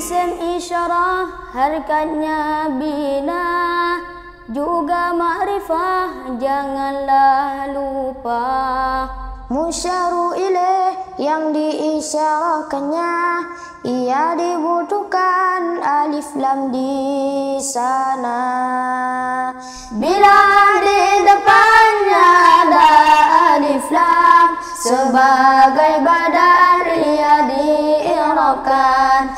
Isim isyarah harkatnya bina, juga ma'rifah janganlah lupa. Musyaru ilaih yang diisyarahkannya, ia dibutuhkan alif lam di sana. Bila di depannya ada alif lam, sebagai badal ia di'irabkan.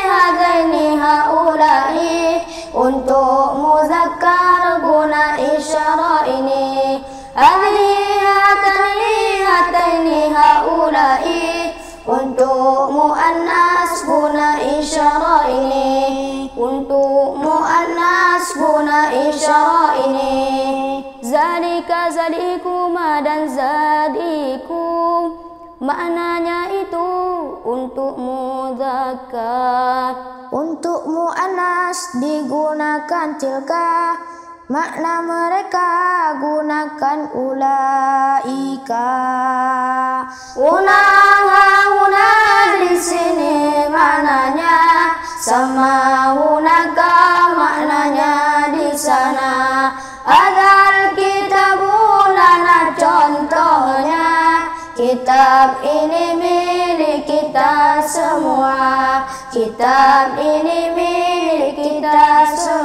Hadaini haulai, untuk muzakkar guna isyarah ini. Hataini haulai, untuk muannas guna isyarah ini. Untuk muannas guna isyarah ini. Zalika zalikuma dan zalikum, maknanya itu untuk muzakkar. Untuk muannas digunakan tilka, makna mereka gunakan ulaika. Huna di sini maknanya sama hunaka maknanya di sana. Adzal kitabul lana contohnya, kitab ini milik kita semua. Kitab ini milik kita semua.